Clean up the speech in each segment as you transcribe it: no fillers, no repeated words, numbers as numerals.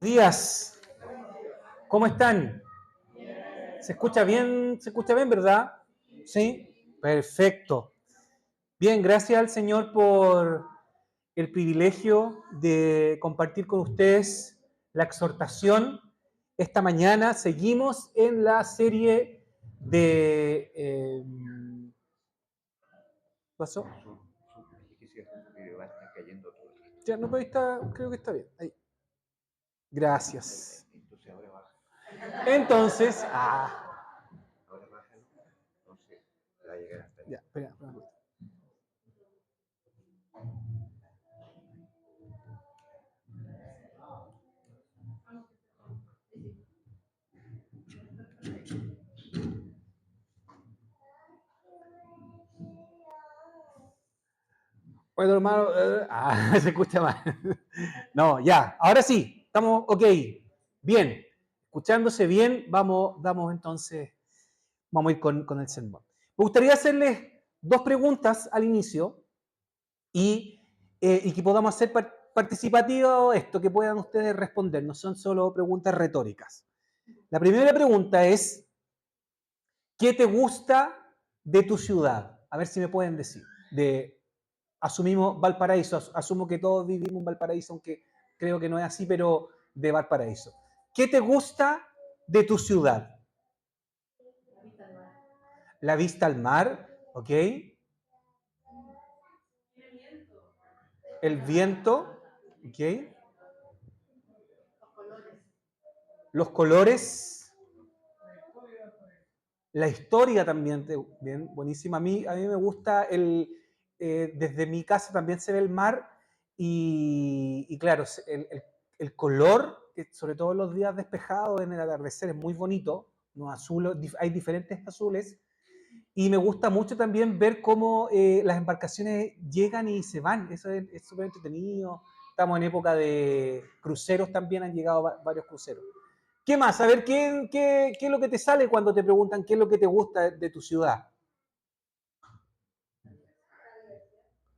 Días, ¿cómo están? ¿Se escucha bien? ¿Se escucha bien, verdad? ¿Sí? Perfecto. Bien, gracias al Señor por el privilegio de compartir con ustedes la exhortación. Esta mañana seguimos en la serie de... ¿pasó? Ya, no, pero ahí está, creo que está bien. Ahí. Gracias. Entonces, ya, espera. Bueno, hermano, se escucha mal. No, ya, ahora sí, estamos ok. Bien, escuchándose bien, vamos entonces, vamos a ir con el sermón. Me gustaría hacerles dos preguntas al inicio y que podamos hacer participativo esto, que puedan ustedes responder, no son solo preguntas retóricas. La primera pregunta es, ¿qué te gusta de tu ciudad? A ver si me pueden decir. Asumimos Valparaíso, asumo que todos vivimos en Valparaíso, aunque creo que no es así, pero de Valparaíso. ¿Qué te gusta de tu ciudad? La vista al mar, ¿ok? El viento, ¿ok? Los colores, la historia también, bien, buenísima. A mí me gusta desde mi casa también se ve el mar y claro, el color, que sobre todo en los días despejados en el atardecer es muy bonito, ¿no? Hay diferentes azules y me gusta mucho también ver cómo las embarcaciones llegan y se van, eso es súper entretenido. Estamos en época de cruceros, también han llegado varios cruceros. ¿Qué más? A ver, ¿qué es lo que te sale cuando te preguntan qué es lo que te gusta de tu ciudad?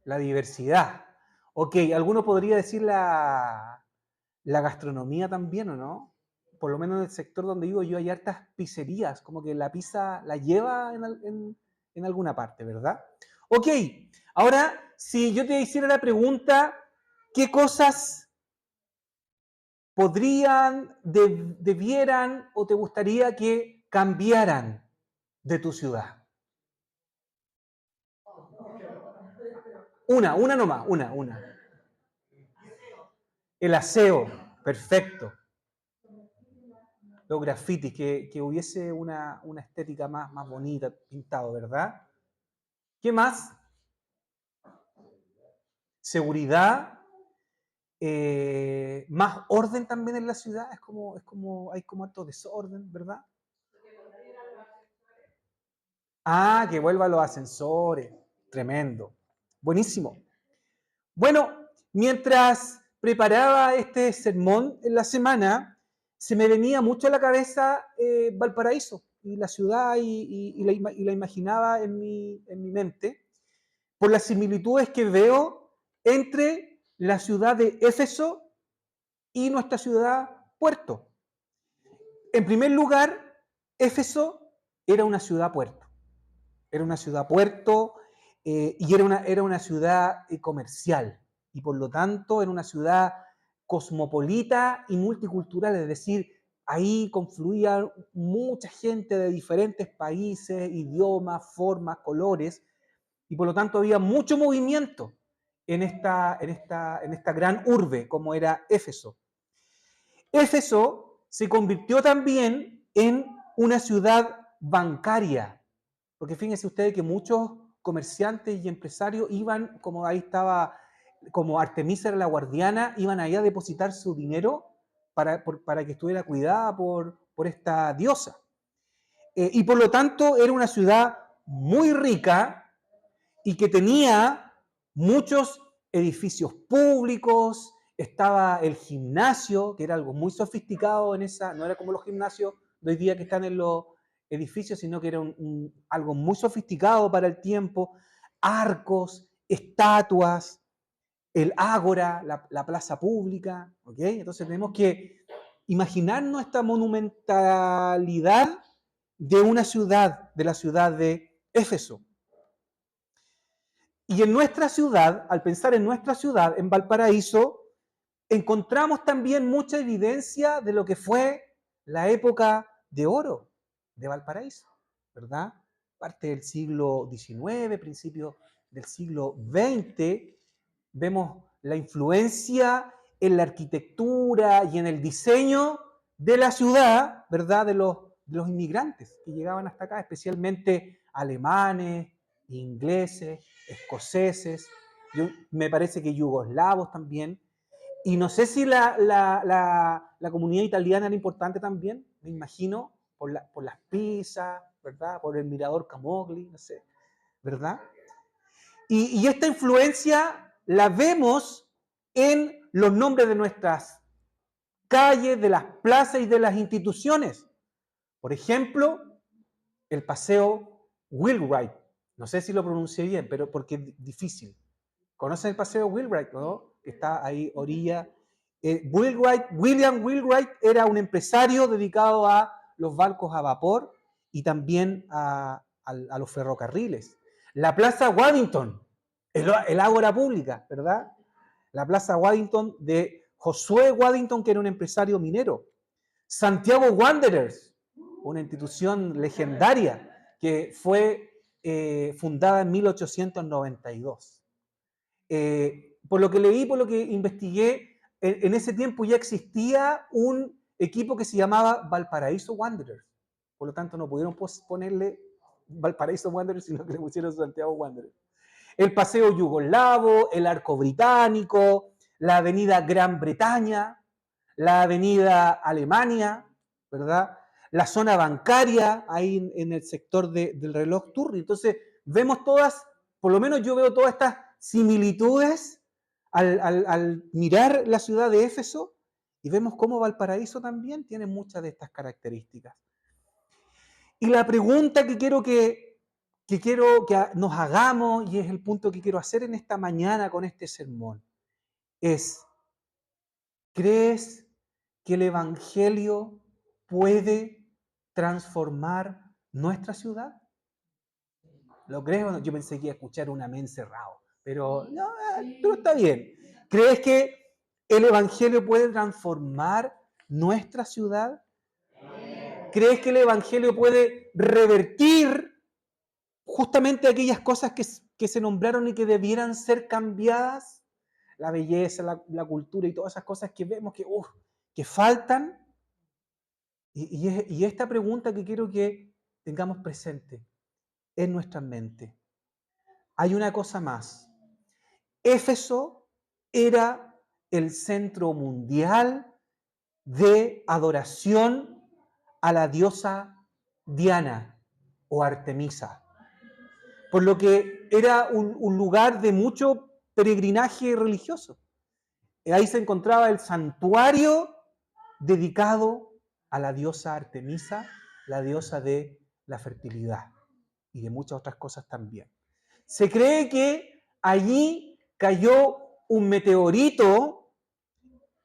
La diversidad. Ok, ¿alguno podría decir la gastronomía también o no? Por lo menos en el sector donde vivo yo hay hartas pizzerías, como que la pizza la lleva en alguna parte, ¿verdad? Ok, ahora si yo te hiciera la pregunta, ¿qué cosas podrían, debieran o te gustaría que cambiaran de tu ciudad? Una nomás, una. El aseo, perfecto. Los grafitis, que hubiese una estética más bonita, pintado, ¿verdad? ¿Qué más? Seguridad, más orden también en la ciudad, hay como harto desorden, ¿verdad? Que vuelvan los ascensores, tremendo, buenísimo. Bueno, mientras preparaba este sermón en la semana, se me venía mucho a la cabeza Valparaíso y la ciudad y la imaginaba en mi mente por las similitudes que veo entre la ciudad de Éfeso y nuestra ciudad Puerto. En primer lugar, Éfeso era una ciudad puerto. Era una ciudad puerto y era una ciudad comercial. Y por lo tanto era una ciudad cosmopolita y multicultural, es decir, ahí confluía mucha gente de diferentes países, idiomas, formas, colores, y por lo tanto había mucho movimiento en esta gran urbe como era Éfeso. Éfeso se convirtió también en una ciudad bancaria, porque fíjense ustedes que muchos comerciantes y empresarios iban, como ahí estaba, como Artemisa era la guardiana, iban ahí a depositar su dinero para que estuviera cuidada por esta diosa. Y por lo tanto era una ciudad muy rica y que tenía muchos edificios públicos, estaba el gimnasio, que era algo muy sofisticado no era como los gimnasios de hoy día que están en los edificios, sino que era algo muy sofisticado para el tiempo, arcos, estatuas, el ágora, la plaza pública, ¿ok? Entonces tenemos que imaginarnos esta monumentalidad de una ciudad, de la ciudad de Éfeso. Y en nuestra ciudad, al pensar en nuestra ciudad, en Valparaíso, encontramos también mucha evidencia de lo que fue la época de oro de Valparaíso, ¿verdad? Parte del siglo XIX, principio del siglo XX, vemos la influencia en la arquitectura y en el diseño de la ciudad, ¿verdad? De los inmigrantes que llegaban hasta acá, especialmente alemanes, ingleses, escoceses, me parece que yugoslavos también. Y no sé si la comunidad italiana era importante también, me imagino, por las pizzas, ¿verdad? Por el mirador Camogli, no sé, ¿verdad? Y esta influencia la vemos en los nombres de nuestras calles, de las plazas y de las instituciones. Por ejemplo, el paseo Wheelwright. No sé si lo pronuncié bien, pero porque es difícil. ¿Conocen el paseo Wheelwright, no? Que está ahí, orilla. William Wheelwright era un empresario dedicado a los barcos a vapor y también a los ferrocarriles. La Plaza Waddington, el ágora pública, ¿verdad? La Plaza Waddington de Josué Waddington, que era un empresario minero. Santiago Wanderers, una institución legendaria que fue fundada en 1892. Por lo que leí, por lo que investigué, en ese tiempo ya existía un equipo que se llamaba Valparaíso Wanderers. Por lo tanto, no pudieron ponerle Valparaíso Wanderers, sino que le pusieron Santiago Wanderers. El Paseo Yugoslavo, el Arco Británico, la Avenida Gran Bretaña, la Avenida Alemania, ¿verdad? La zona bancaria, ahí en el sector del reloj Turri. Entonces, vemos todas, por lo menos yo veo todas estas similitudes al mirar la ciudad de Éfeso y vemos cómo Valparaíso también tiene muchas de estas características. Y la pregunta que quiero que nos hagamos, y es el punto que quiero hacer en esta mañana con este sermón, es: ¿crees que el Evangelio puede transformar nuestra ciudad? ¿Lo crees o no? Yo pensé que iba a escuchar un amén cerrado, pero no, pero está bien. ¿Crees que el Evangelio puede transformar nuestra ciudad? ¿Crees que el Evangelio puede revertir justamente aquellas cosas que se nombraron y que debieran ser cambiadas? La belleza, la cultura y todas esas cosas que vemos que faltan. Y esta pregunta que quiero que tengamos presente en nuestra mente. Hay una cosa más. Éfeso era el centro mundial de adoración a la diosa Diana o Artemisa, por lo que era un lugar de mucho peregrinaje religioso. Ahí se encontraba el santuario dedicado a la diosa Artemisa, la diosa de la fertilidad y de muchas otras cosas también. Se cree que allí cayó un meteorito,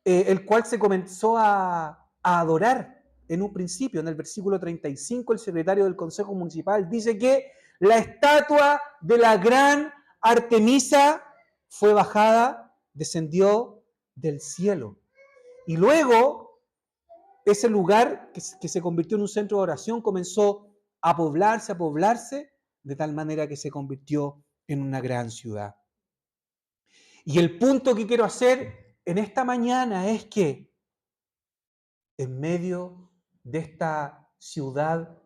el cual se comenzó a adorar en un principio. En el versículo 35, el secretario del Consejo Municipal dice que la estatua de la gran Artemisa fue bajada, descendió del cielo. Y luego, ese lugar que se convirtió en un centro de oración comenzó a poblarse, de tal manera que se convirtió en una gran ciudad. Y el punto que quiero hacer en esta mañana es que en medio de esta ciudad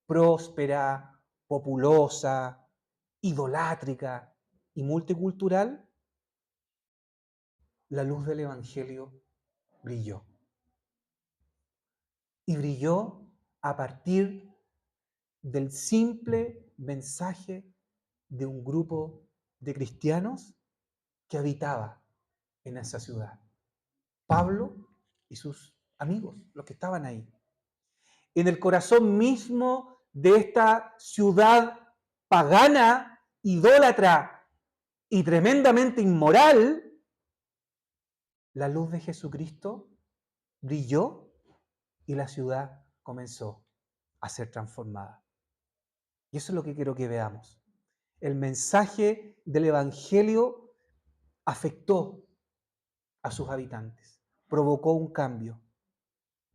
próspera, populosa, idolátrica y multicultural, la luz del Evangelio brilló. Y brilló a partir del simple mensaje de un grupo de cristianos que habitaba en esa ciudad. Pablo y sus amigos, los que estaban ahí. En el corazón mismo de esta ciudad pagana, idólatra y tremendamente inmoral, la luz de Jesucristo brilló y la ciudad comenzó a ser transformada. Y eso es lo que quiero que veamos. El mensaje del Evangelio afectó a sus habitantes, provocó un cambio.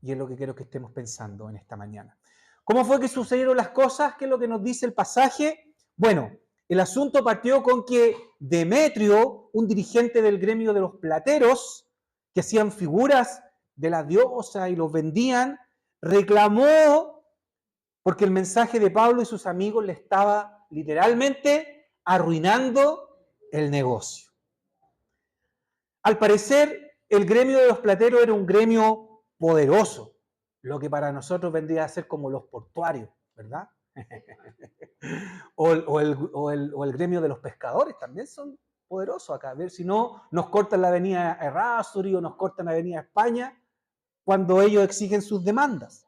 Y es lo que quiero que estemos pensando en esta mañana. ¿Cómo fue que sucedieron las cosas? ¿Qué es lo que nos dice el pasaje? Bueno, el asunto partió con que Demetrio, un dirigente del gremio de los plateros, que hacían figuras de la diosa y los vendían, reclamó porque el mensaje de Pablo y sus amigos le estaba literalmente arruinando el negocio. Al parecer, el gremio de los plateros era un gremio poderoso, lo que para nosotros vendría a ser como los portuarios, ¿verdad? o el gremio de los pescadores también son poderosos acá. A ver, si no, nos cortan la avenida Errázuriz o nos cortan la avenida España cuando ellos exigen sus demandas.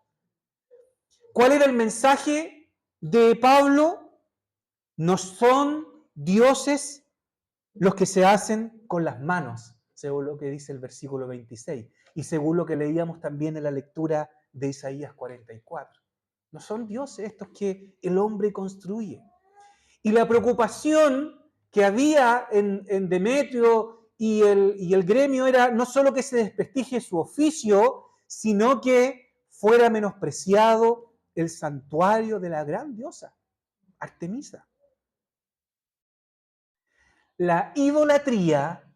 ¿Cuál era el mensaje de Pablo? No son dioses los que se hacen con las manos, según lo que dice el versículo 26, y según lo que leíamos también en la lectura de Isaías 44. No son dioses estos que el hombre construye. Y la preocupación que había en Demetrio y el gremio era no solo que se desprestigie su oficio, sino que fuera menospreciado el santuario de la gran diosa, Artemisa. La idolatría,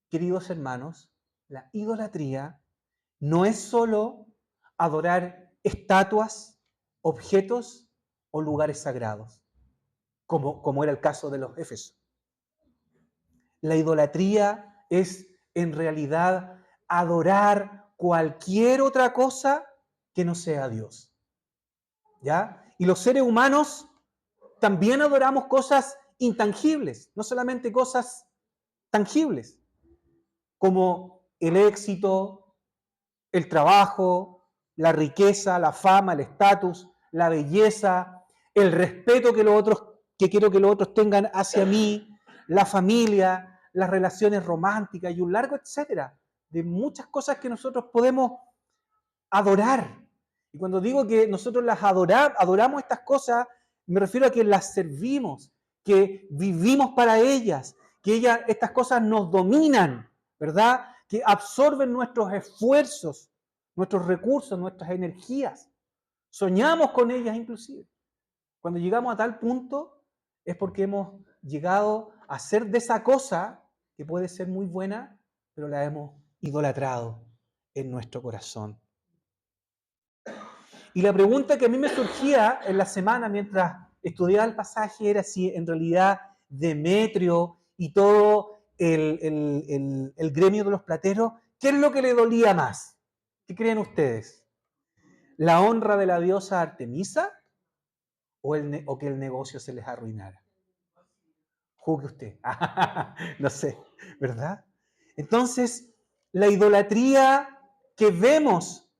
queridos hermanos, la idolatría no es solo adorar estatuas, objetos o lugares sagrados, como era el caso de los Éfesos. La idolatría es en realidad adorar cualquier otra cosa que no sea Dios. ¿Ya? Y los seres humanos también adoramos cosas intangibles, no solamente cosas tangibles, como el éxito, el trabajo, la riqueza, la fama, el estatus, la belleza, el respeto que quiero que los otros tengan hacia mí, la familia, las relaciones románticas y un largo etcétera de muchas cosas que nosotros podemos adorar. Y cuando digo que nosotros adoramos estas cosas, me refiero a que las servimos, que vivimos para ellas, que estas cosas nos dominan, ¿verdad? Que absorben nuestros esfuerzos, nuestros recursos, nuestras energías. Soñamos con ellas inclusive. Cuando llegamos a tal punto es porque hemos llegado a hacer de esa cosa, que puede ser muy buena, pero la hemos idolatrado en nuestro corazón. Y la pregunta que a mí me surgía en la semana mientras estudiaba el pasaje era si en realidad Demetrio y todo el gremio de los plateros, ¿qué es lo que le dolía más? ¿Qué creen ustedes? ¿La honra de la diosa Artemisa o que el negocio se les arruinara? Juzgue usted. No sé, ¿verdad? Entonces, la idolatría que vemos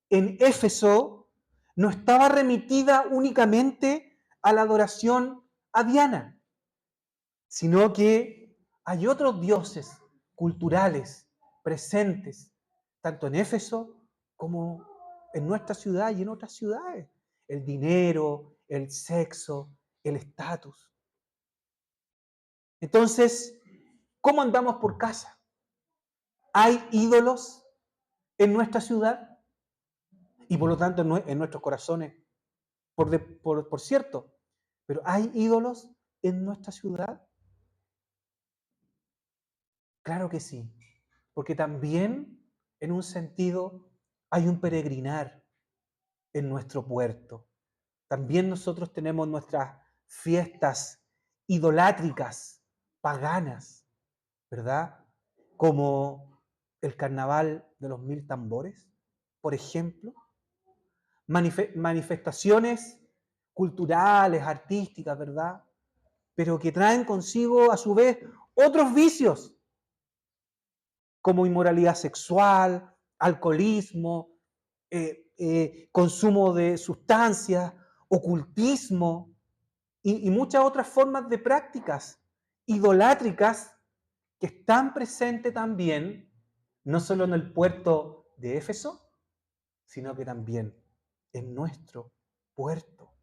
en Éfeso no estaba remitida únicamente a la adoración a Diana, sino que hay otros dioses culturales presentes, tanto en Éfeso como en nuestra ciudad y en otras ciudades. El dinero, el sexo, el estatus. Entonces, ¿cómo andamos por casa? ¿Hay ídolos en nuestra ciudad? Y por lo tanto en nuestros corazones, por cierto. Pero ¿hay ídolos en nuestra ciudad? Claro que sí. Porque también, en un sentido, hay un peregrinar en nuestro puerto. También nosotros tenemos nuestras fiestas idolátricas, paganas, ¿verdad? Como el carnaval de los 1000 tambores, por ejemplo. Manifestaciones culturales, artísticas, ¿verdad? Pero que traen consigo, a su vez, otros vicios, como inmoralidad sexual, alcoholismo, consumo de sustancias, ocultismo y muchas otras formas de prácticas idolátricas que están presentes también, no solo en el puerto de Éfeso, sino que también en nuestro puerto.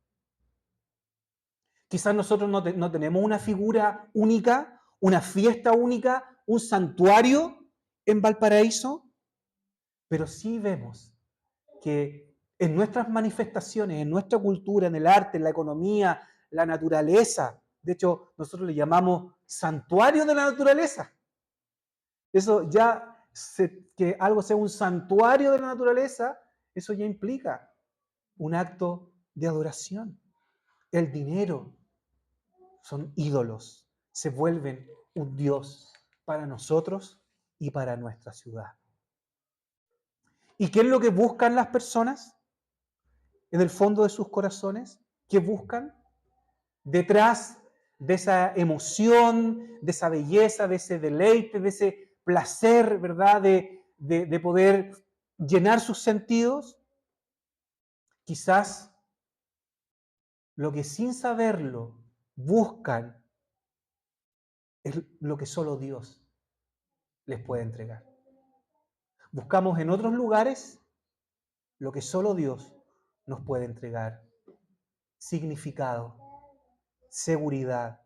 Quizás nosotros no tenemos una figura única, una fiesta única, un santuario en Valparaíso, pero sí vemos que en nuestras manifestaciones, en nuestra cultura, en el arte, en la economía, la naturaleza, de hecho nosotros le llamamos santuario de la naturaleza. Eso ya, que algo sea un santuario de la naturaleza, eso ya implica un acto de adoración. El dinero son ídolos, se vuelven un Dios para nosotros y para nuestra ciudad. ¿Y qué es lo que buscan las personas en el fondo de sus corazones? ¿Qué buscan? Detrás de esa emoción, de esa belleza, de ese deleite, de ese placer, ¿verdad? De poder llenar sus sentidos. Quizás lo que sin saberlo buscan es lo que solo Dios les puede entregar. Buscamos en otros lugares lo que solo Dios nos puede entregar. Significado, seguridad,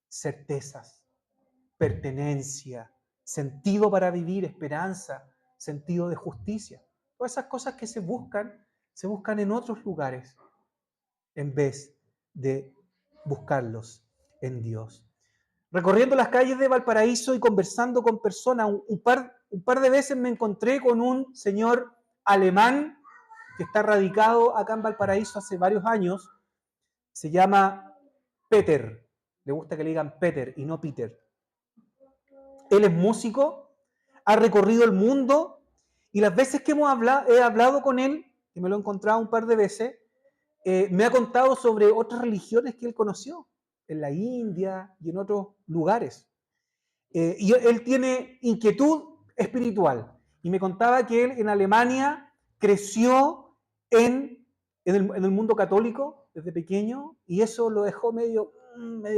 certezas, pertenencia, sentido para vivir, esperanza, sentido de justicia. Todas esas cosas que se buscan en otros lugares en vez de buscarlos en Dios. Recorriendo las calles de Valparaíso y conversando con personas, un par de veces me encontré con un señor alemán que está radicado acá en Valparaíso hace varios años. Se llama Peter. Le gusta que le digan Peter y no Peter. Él es músico, ha recorrido el mundo y las veces que he hablado con él, y me lo he encontrado un par de veces, me ha contado sobre otras religiones que él conoció en la India y en otros lugares. Y él tiene inquietud espiritual. Y me contaba que él en Alemania creció en el mundo católico desde pequeño y eso lo dejó medio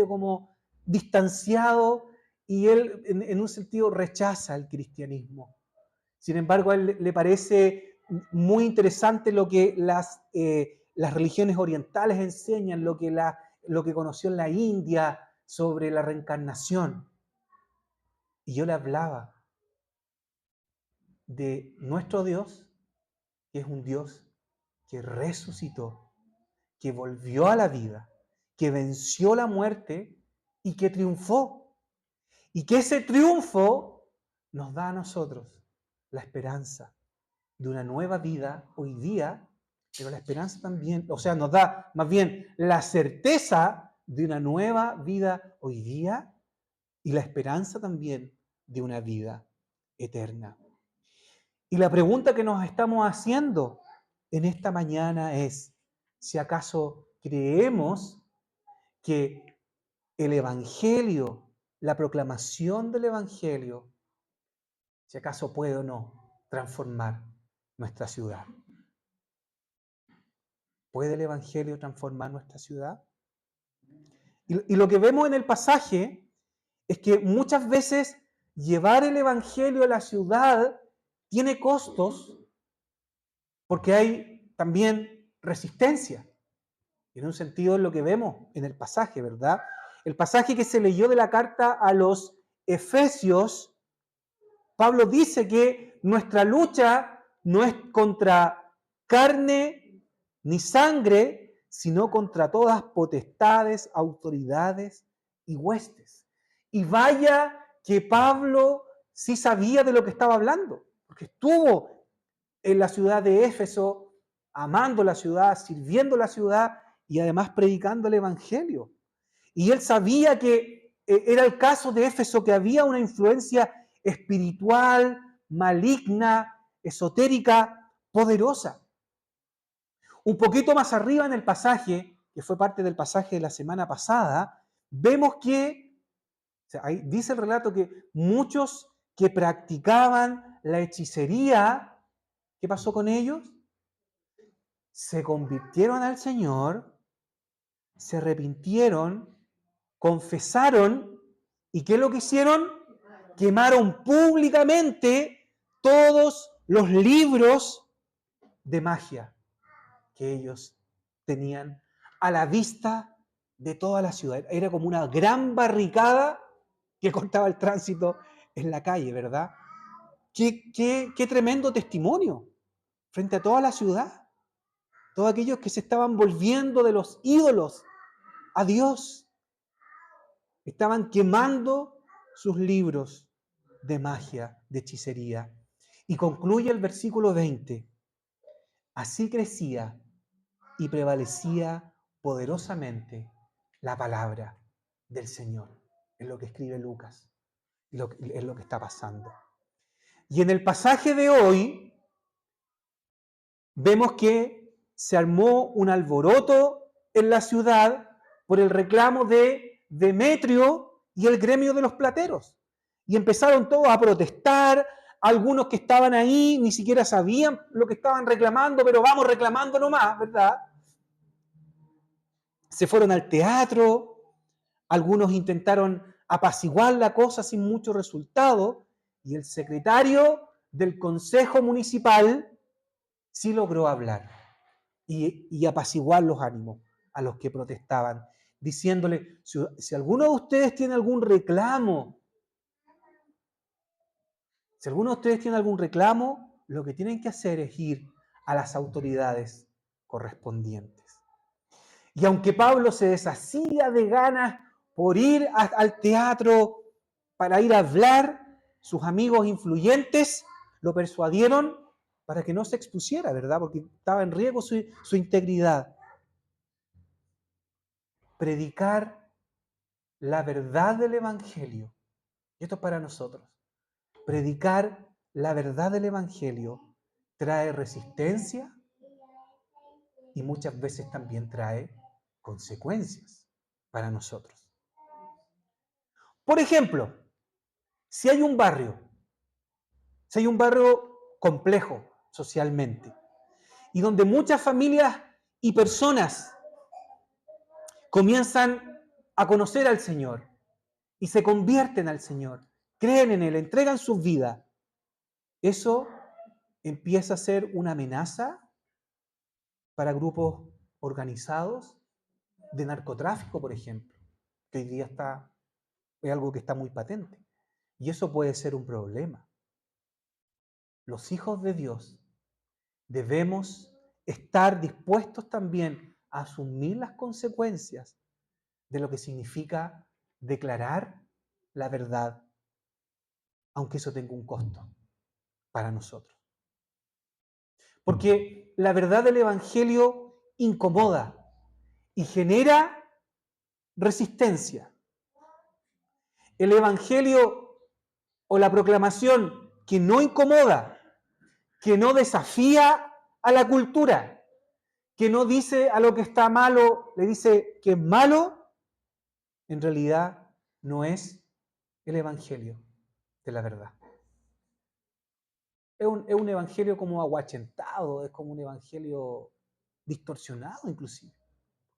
como distanciado y él en un sentido rechaza el cristianismo. Sin embargo, a él le parece muy interesante lo que las religiones orientales enseñan, lo que conoció en la India sobre la reencarnación. Y yo le hablaba de nuestro Dios, que es un Dios que resucitó, que volvió a la vida, que venció la muerte y que triunfó. Y que ese triunfo nos da a nosotros la esperanza de una nueva vida hoy día, pero la esperanza también, o sea, nos da más bien la certeza de una nueva vida hoy día y la esperanza también de una vida eterna. Y la pregunta que nos estamos haciendo en esta mañana es, si acaso creemos que el Evangelio, la proclamación del Evangelio, si acaso puede o no transformar nuestra ciudad. ¿Puede el Evangelio transformar nuestra ciudad? Y lo que vemos en el pasaje es que muchas veces llevar el Evangelio a la ciudad tiene costos porque hay también resistencia. En un sentido es lo que vemos en el pasaje, ¿verdad? El pasaje que se leyó de la carta a los Efesios, Pablo dice que nuestra lucha no es contra carne ni sangre, sino contra todas potestades, autoridades y huestes. Y vaya que Pablo sí sabía de lo que estaba hablando, porque estuvo en la ciudad de Éfeso, amando la ciudad, sirviendo la ciudad y además predicando el Evangelio. Y él sabía que era el caso de Éfeso, que había una influencia espiritual, maligna, esotérica, poderosa. Un poquito más arriba en el pasaje, que fue parte del pasaje de la semana pasada, vemos que, o sea, ahí dice el relato que muchos que practicaban la hechicería, ¿qué pasó con ellos? Se convirtieron al Señor, se arrepintieron, confesaron, ¿y qué es lo que hicieron? Quemaron públicamente todos los libros de magia que ellos tenían a la vista de toda la ciudad. Era como una gran barricada que cortaba el tránsito en la calle, ¿verdad? Qué tremendo testimonio frente a toda la ciudad. Todos aquellos que se estaban volviendo de los ídolos a Dios. Estaban quemando sus libros de magia, de hechicería. Y concluye el versículo 20. Así crecía y prevalecía poderosamente la palabra del Señor. Es lo que escribe Lucas. Es lo que está pasando. Y en el pasaje de hoy vemos que se armó un alboroto en la ciudad por el reclamo de Demetrio y el gremio de los plateros. Y empezaron todos a protestar. Algunos que estaban ahí ni siquiera sabían lo que estaban reclamando, pero vamos reclamando nomás, ¿verdad? Se fueron al teatro, algunos intentaron apaciguar la cosa sin mucho resultado, y el secretario del Consejo Municipal sí logró hablar y apaciguar los ánimos a los que protestaban, diciéndole, si alguno de ustedes tiene algún reclamo, lo que tienen que hacer es ir a las autoridades correspondientes. Y aunque Pablo se deshacía de ganas por ir al teatro para ir a hablar, sus amigos influyentes lo persuadieron para que no se expusiera, ¿verdad? Porque estaba en riesgo su integridad. Predicar la verdad del Evangelio. Y esto es para nosotros. Predicar la verdad del Evangelio trae resistencia y muchas veces también trae consecuencias para nosotros. Por ejemplo, si hay un barrio complejo socialmente y donde muchas familias y personas comienzan a conocer al Señor y se convierten al Señor, creen en Él, entregan sus vidas, eso empieza a ser una amenaza para grupos organizados de narcotráfico, por ejemplo, que hoy día es algo que está muy patente. Y eso puede ser un problema. Los hijos de Dios debemos estar dispuestos también a asumir las consecuencias de lo que significa declarar la verdad, aunque eso tenga un costo para nosotros. Porque la verdad del Evangelio incomoda y genera resistencia. El Evangelio o la proclamación que no incomoda, que no desafía a la cultura, que no dice a lo que está malo, le dice que es malo, en realidad no es el Evangelio de la verdad. Es un evangelio como aguachentado, es como un evangelio distorsionado inclusive,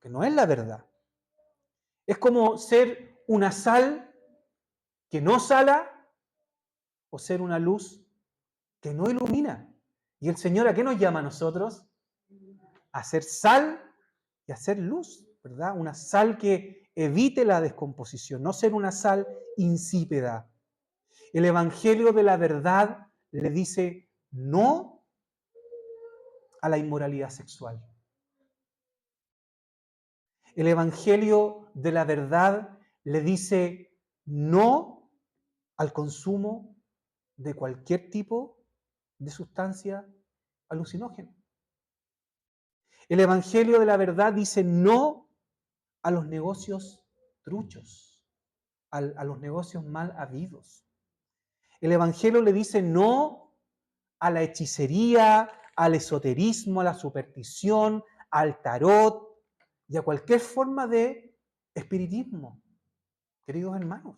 que no es la verdad. Es como ser una sal que no sala o ser una luz que no ilumina. ¿Y el Señor a qué nos llama a nosotros? A ser sal y a ser luz, ¿verdad? Una sal que evite la descomposición, no ser una sal insípida. El evangelio de la verdad le dice no a la inmoralidad sexual. El evangelio de la verdad le dice no al consumo de cualquier tipo de sustancia alucinógena. El evangelio de la verdad dice no a los negocios truchos, a los negocios mal habidos. El evangelio le dice no a la hechicería, al esoterismo, a la superstición, al tarot y a cualquier forma de espiritismo, queridos hermanos.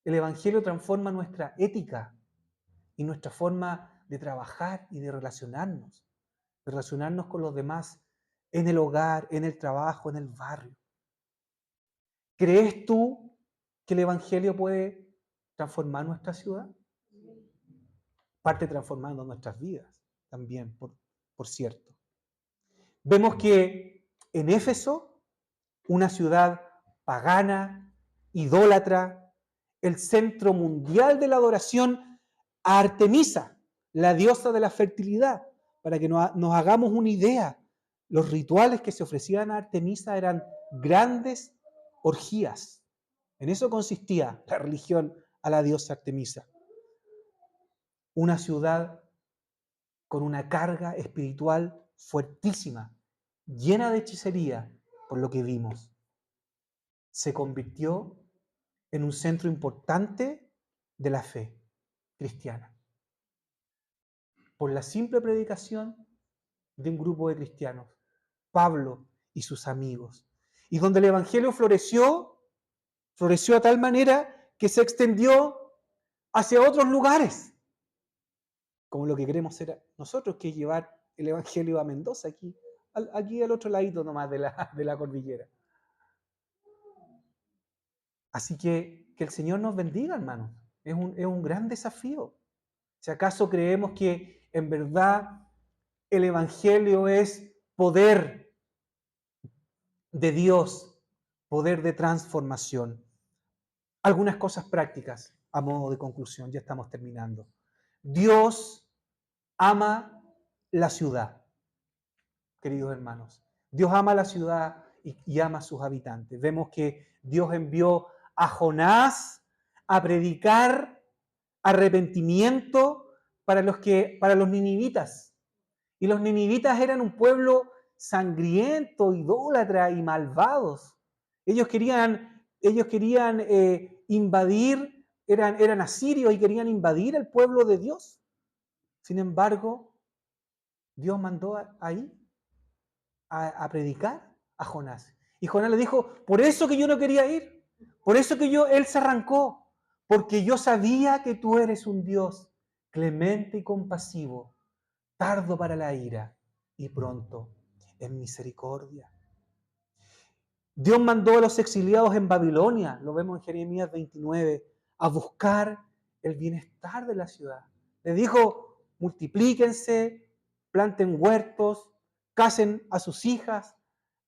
El evangelio transforma nuestra ética y nuestra forma de trabajar y de relacionarnos con los demás en el hogar, en el trabajo, en el barrio. ¿Crees tú que el evangelio puede transformar nuestra ciudad? parte transformando nuestras vidas también, por cierto. Vemos que en Éfeso, una ciudad pagana, idólatra, el centro mundial de la adoración a Artemisa, la diosa de la fertilidad. Para que nos hagamos una idea, los rituales que se ofrecían a Artemisa eran grandes orgías. En eso consistía la religión a la diosa Artemisa. Una ciudad con una carga espiritual fuertísima, llena de hechicería, por lo que vimos. Se convirtió en un centro importante de la fe cristiana, por la simple predicación de un grupo de cristianos, Pablo y sus amigos, y donde el evangelio floreció a tal manera que se extendió hacia otros lugares, como lo que queremos ser nosotros, que es llevar el evangelio a Mendoza, aquí al otro ladito nomás de la cordillera. Así que el Señor nos bendiga, hermanos. Es un gran desafío. Si acaso creemos que en verdad el evangelio es poder de Dios, poder de transformación. Algunas cosas prácticas a modo de conclusión, ya estamos terminando. Dios ama la ciudad, queridos hermanos. Dios ama la ciudad y ama a sus habitantes. Vemos que Dios envió a Jonás a predicar arrepentimiento para los ninivitas. Y los ninivitas eran un pueblo sangriento, idólatra y malvados. Ellos querían invadir, eran asirios y querían invadir el pueblo de Dios. Sin embargo, Dios mandó ahí a predicar a Jonás. Y Jonás le dijo, por eso que yo no quería ir, por eso que él se arrancó, porque yo sabía que tú eres un Dios clemente y compasivo, tardo para la ira y pronto en misericordia. Dios mandó a los exiliados en Babilonia, lo vemos en Jeremías 29, a buscar el bienestar de la ciudad. Le dijo, multiplíquense, planten huertos, casen a sus hijas,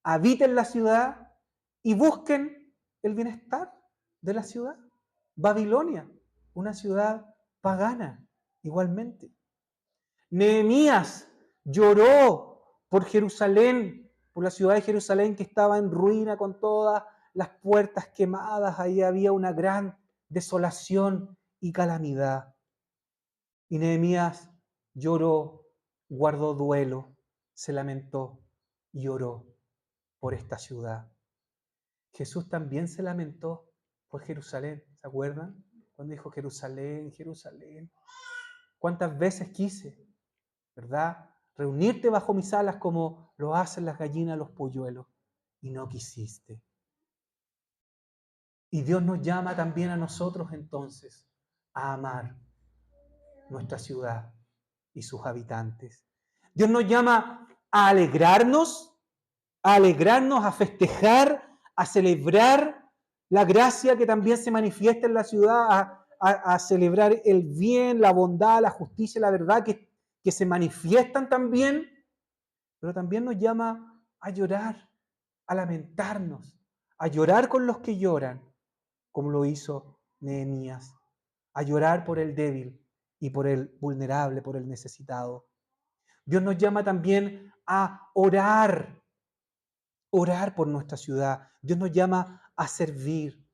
habiten la ciudad y busquen el bienestar de la ciudad. Babilonia, una ciudad pagana, igualmente. Nehemías lloró por Jerusalén, por la ciudad de Jerusalén que estaba en ruina con todas las puertas quemadas. Ahí había una gran desolación y calamidad. Y Nehemías lloró, guardó duelo, se lamentó y oró por esta ciudad. Jesús también se lamentó por Jerusalén, ¿se acuerdan? Cuando dijo Jerusalén, Jerusalén. ¿Cuántas veces quise, verdad, reunirte bajo mis alas como lo hacen las gallinas, los polluelos, y no quisiste? Y Dios nos llama también a nosotros entonces a amar nuestra ciudad y sus habitantes. Dios nos llama a alegrarnos, a festejar, a celebrar la gracia que también se manifiesta en la ciudad, a celebrar el bien, la bondad, la justicia, la verdad que se manifiestan también, pero también nos llama a llorar, a lamentarnos, a llorar con los que lloran, como lo hizo Nehemías, a llorar por el débil y por el vulnerable, por el necesitado. Dios nos llama también a orar por nuestra ciudad. Dios nos llama a servir,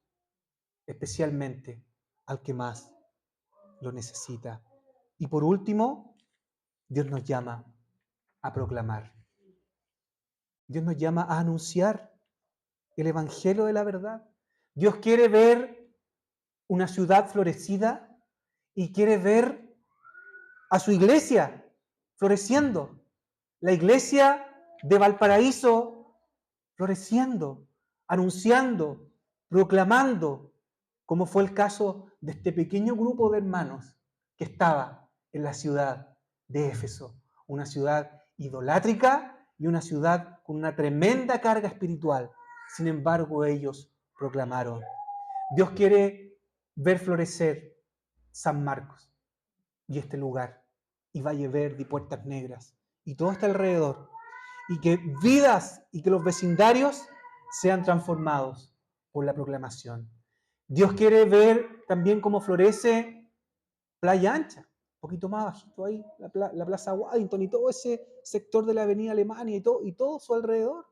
especialmente al que más lo necesita. Y por último, Dios nos llama a proclamar. Dios nos llama a anunciar el evangelio de la verdad. Dios quiere ver una ciudad florecida y quiere ver a su iglesia floreciendo. La iglesia de Valparaíso floreciendo, anunciando, proclamando, como fue el caso de este pequeño grupo de hermanos que estaba en la ciudad de Éfeso, una ciudad idolátrica y una ciudad con una tremenda carga espiritual. Sin embargo, ellos proclamaron. Dios quiere ver florecer San Marcos. y este lugar, y Valle Verde y Puertas Negras, y todo está alrededor, y que vidas y que los vecindarios sean transformados por la proclamación. Dios quiere ver también cómo florece Playa Ancha, un poquito más bajito ahí, la Plaza Waddington y todo ese sector de la Avenida Alemania y todo su alrededor.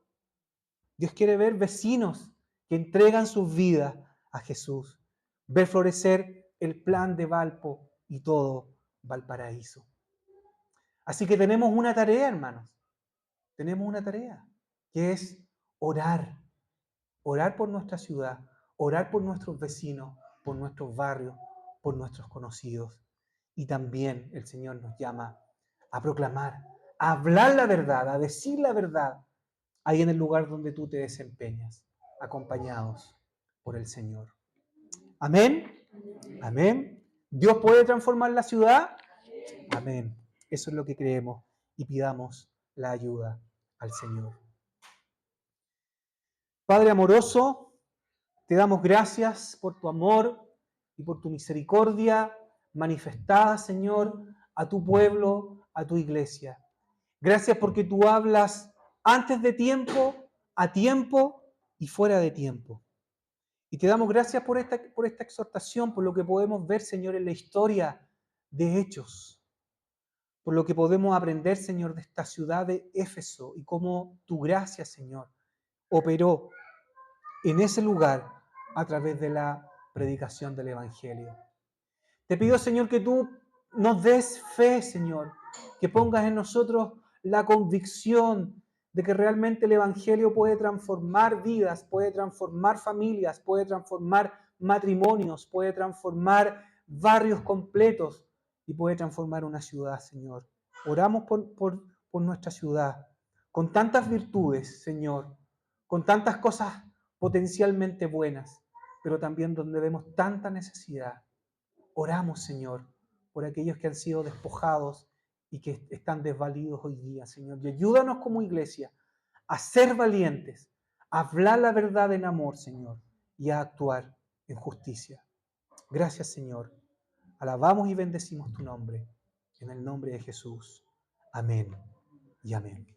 Dios quiere ver vecinos que entregan sus vidas a Jesús, ver florecer el plan de Valpo y todo Valparaíso. Así que tenemos una tarea, hermanos. Tenemos una tarea, que es orar. Orar por nuestra ciudad, orar por nuestros vecinos, por nuestros barrios, por nuestros conocidos. Y también el Señor nos llama a proclamar, a hablar la verdad, a decir la verdad, ahí en el lugar donde tú te desempeñas, acompañados por el Señor. Amén. Amén. ¿Dios puede transformar la ciudad? Amén. Eso es lo que creemos y pidamos la ayuda al Señor. Padre amoroso, te damos gracias por tu amor y por tu misericordia manifestada, Señor, a tu pueblo, a tu iglesia. Gracias porque tú hablas antes de tiempo, a tiempo y fuera de tiempo. Y te damos gracias por esta exhortación, por lo que podemos ver, Señor, en la historia de Hechos, por lo que podemos aprender, Señor, de esta ciudad de Éfeso y cómo tu gracia, Señor, operó en ese lugar a través de la predicación del Evangelio. Te pido, Señor, que tú nos des fe, Señor, que pongas en nosotros la convicción de que realmente el Evangelio puede transformar vidas, puede transformar familias, puede transformar matrimonios, puede transformar barrios completos y puede transformar una ciudad, Señor. Oramos por nuestra ciudad, con tantas virtudes, Señor, con tantas cosas potencialmente buenas, pero también donde vemos tanta necesidad. Oramos, Señor, por aquellos que han sido despojados y que están desvalidos hoy día, Señor. Y ayúdanos como iglesia a ser valientes, a hablar la verdad en amor, Señor, y a actuar en justicia. Gracias, Señor. Alabamos y bendecimos tu nombre. En el nombre de Jesús. Amén y amén.